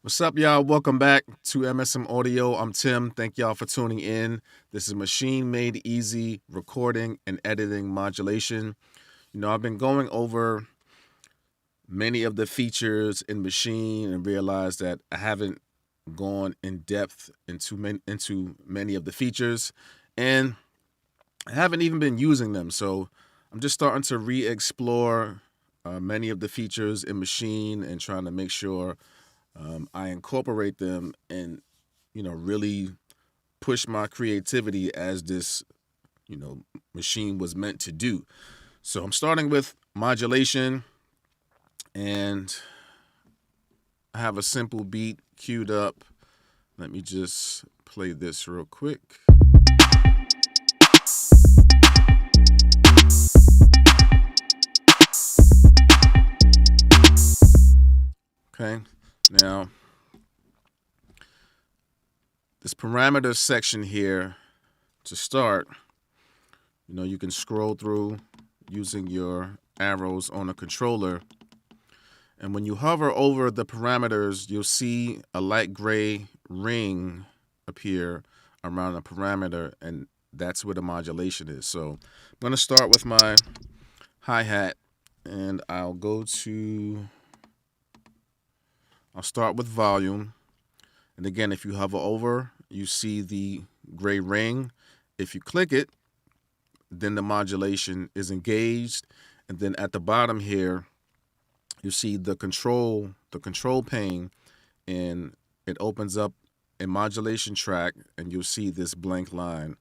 What's up, y'all? Welcome back to MSM Audio. I'm Tim. Thank y'all for tuning in. This is Machine Made Easy recording and editing modulation. I've been going over many of the features in Maschine and realized that I haven't gone in depth into many of the features, and I haven't even been using them. So I'm just starting to re-explore many of the features in Maschine and trying to make sure I incorporate them and, really push my creativity as this, machine was meant to do. So I'm starting with modulation, and I have a simple beat queued up. Let me just play this real quick. Okay, now this parameter section here to start, you can scroll through using your arrows on a controller. And when you hover over the parameters, you'll see a light gray ring appear around the parameter, and that's where the modulation is. So I'm going to start with my hi-hat, and I'll start with volume. And again, if you hover over, you see the gray ring. If you click it, then the modulation is engaged. And then at the bottom here, you see the control pane, and it opens up a modulation track, and you'll see this blank line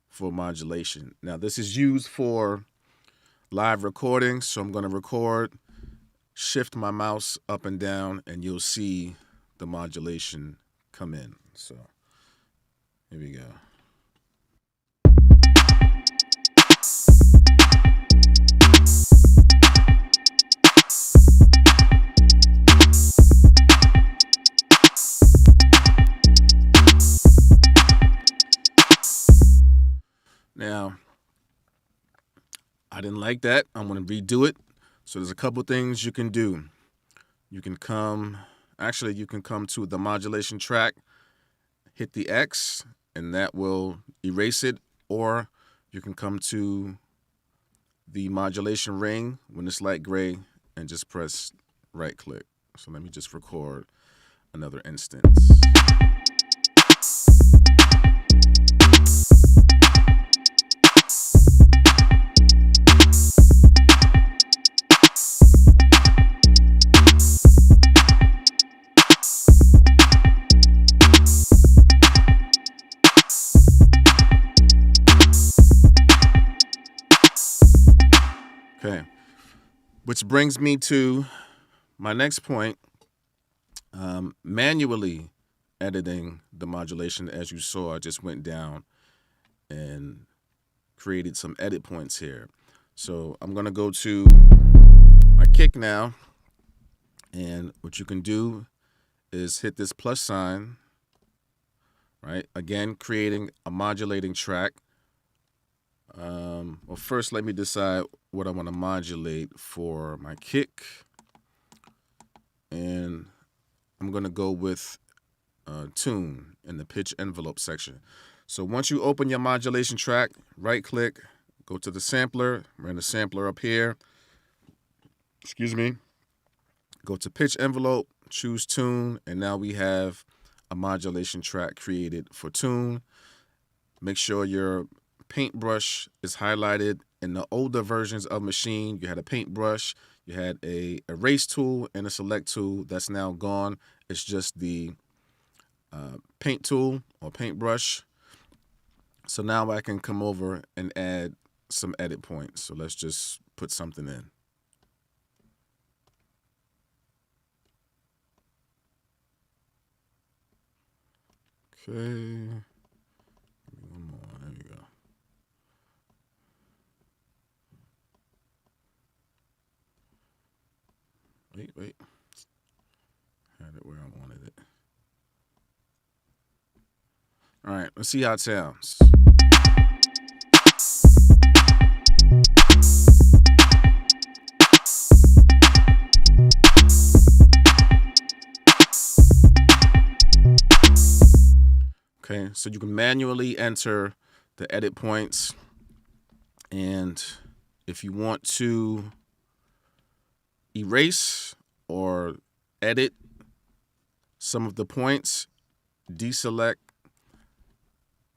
for modulation. Now, this is used for live recording, so I'm going to shift my mouse up and down, and you'll see the modulation come in. So here we go. Now, I didn't like that. I'm going to redo it. So there's a couple things you can do. You can come to the modulation track, hit the X, and that will erase it. Or you can come to the modulation ring when it's light gray and just press right click. So let me just record another instance. Okay, which brings me to my next point, manually editing the modulation. As you saw, I just went down and created some edit points here. So I'm going to go to my kick now, and what you can do is hit this plus sign, right? Again, creating a modulating track. Well, first, let me decide what I want to modulate for my kick. And I'm going to go with tune in the pitch envelope section. So once you open your modulation track, right-click, go to the sampler, run the sampler up here. Go to pitch envelope, choose tune, and now we have a modulation track created for tune. Make sure your paintbrush is highlighted. In the older versions of Maschine, you had a paintbrush, you had a erase tool and a select tool. That's now gone. It's just the paint tool or paintbrush. So now I can come over and add some edit points. So let's just put something in. Okay. One more. There we go. Wait. Had it where I wanted it. All right, let's see how it sounds. Okay, so you can manually enter the edit points, and if you want to erase or edit some of the points, deselect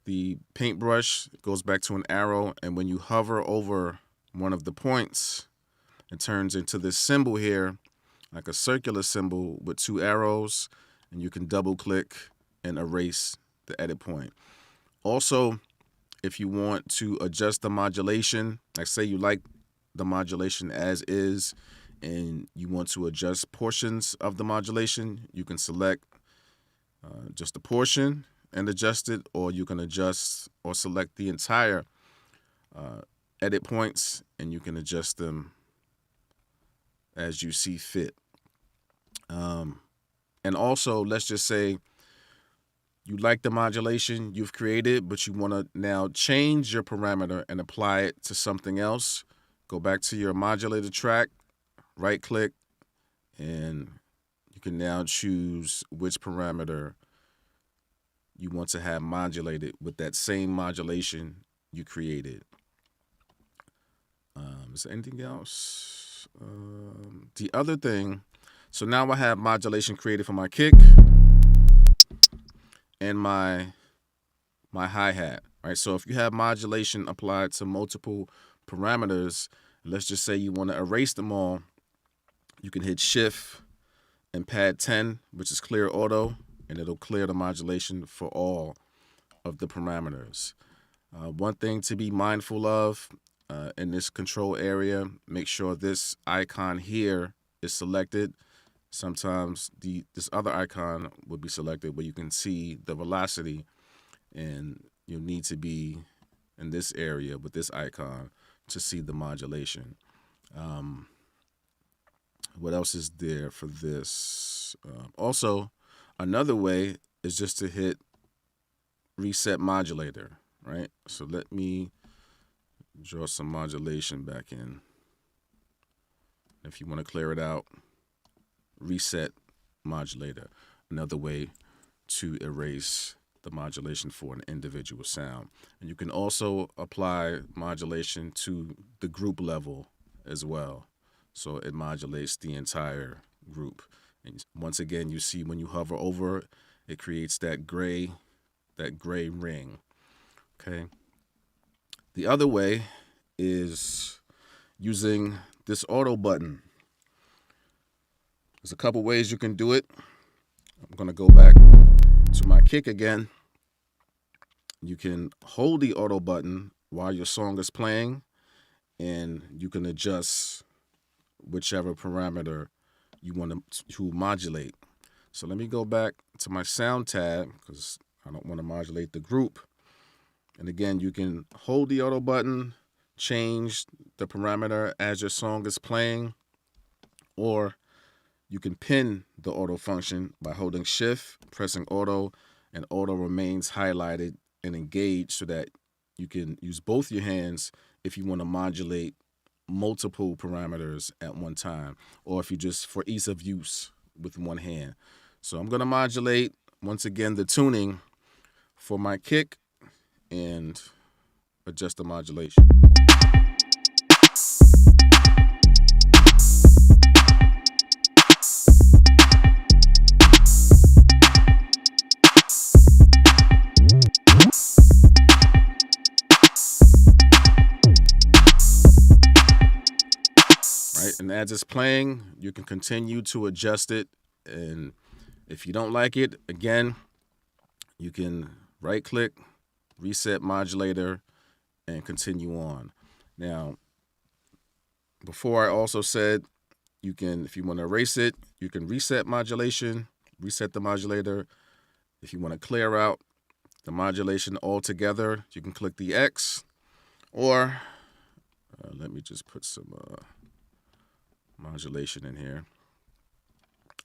the paintbrush, it goes back to an arrow, and when you hover over one of the points, it turns into this symbol here, like a circular symbol with two arrows, and you can double click and erase the edit point. Also, if you want to adjust the modulation, like say you like the modulation as is and you want to adjust portions of the modulation, you can select just a portion and adjust it, or you can adjust or select the entire edit points and you can adjust them as you see fit. And also, let's just say you like the modulation you've created, but you want to now change your parameter and apply it to something else. Go back to your modulator track, right click, and you can now choose which parameter you want to have modulated with that same modulation you created. Is there anything else? The other thing, so now I have modulation created for my kick and my hi-hat, right? So if you have modulation applied to multiple parameters, let's just say you want to erase them all, you can hit Shift and Pad 10, which is clear auto, and it'll clear the modulation for all of the parameters. One thing to be mindful of in this control area, make sure this icon here is selected. Sometimes this other icon will be selected where you can see the velocity, and you'll need to be in this area with this icon to see the modulation. What else is there for this? Also, another way is just to hit reset modulator, right? So let me draw some modulation back in. If you want to clear it out, reset modulator. Another way to erase the modulation for an individual sound. And you can also apply modulation to the group level as well. So it modulates the entire group. And once again, you see when you hover over it, it creates that gray ring. Okay. The other way is using this auto button. There's a couple ways you can do it. I'm going to go back to my kick again. You can hold the auto button while your song is playing, and you can adjust whichever parameter you want to modulate. So let me go back to my sound tab because I don't want to modulate the group. And again, you can hold the auto button, change the parameter as your song is playing, or you can pin the auto function by holding Shift, pressing auto, and auto remains highlighted and engaged so that you can use both your hands if you want to modulate multiple parameters at one time, or if you just for ease of use with one hand. So I'm going to modulate, once again, the tuning for my kick and adjust the modulation. Right, and as it's playing, you can continue to adjust it, and if you don't like it, again, you can right click, reset modulator, and continue on. Now, before I also said you can, if you want to erase it, you can reset modulation, reset the modulator. If you want to clear out the modulation altogether, you can click the X, or let me just put some modulation in here.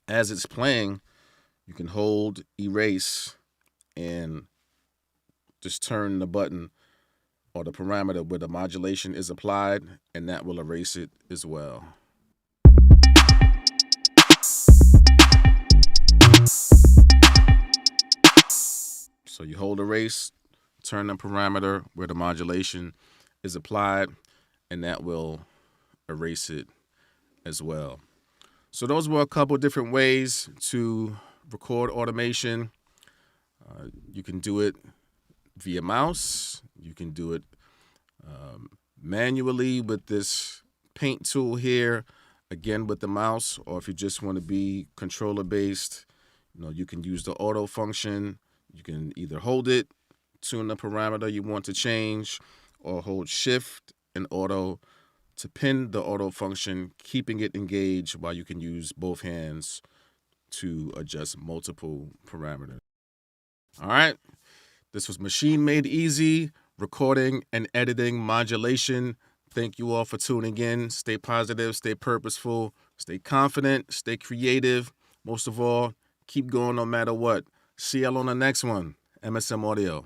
As it's playing, you can hold erase and just turn the button or the parameter where the modulation is applied, and that will erase it as well. So you hold erase, turn the parameter where the modulation is applied, and that will erase it as well. So those were a couple different ways to record automation. You can do it via mouse. You can do it manually with this paint tool here, again with the mouse, or if you just want to be controller based, you can use the auto function. You can either hold it, tune the parameter you want to change, or hold shift and auto to pin the auto function, keeping it engaged, while you can use both hands to adjust multiple parameters. All right, this was Machine Made Easy, recording and editing modulation. Thank you all for tuning in. Stay positive, stay purposeful, stay confident, stay creative. Most of all, keep going no matter what. See y'all on the next one. MSM Audio.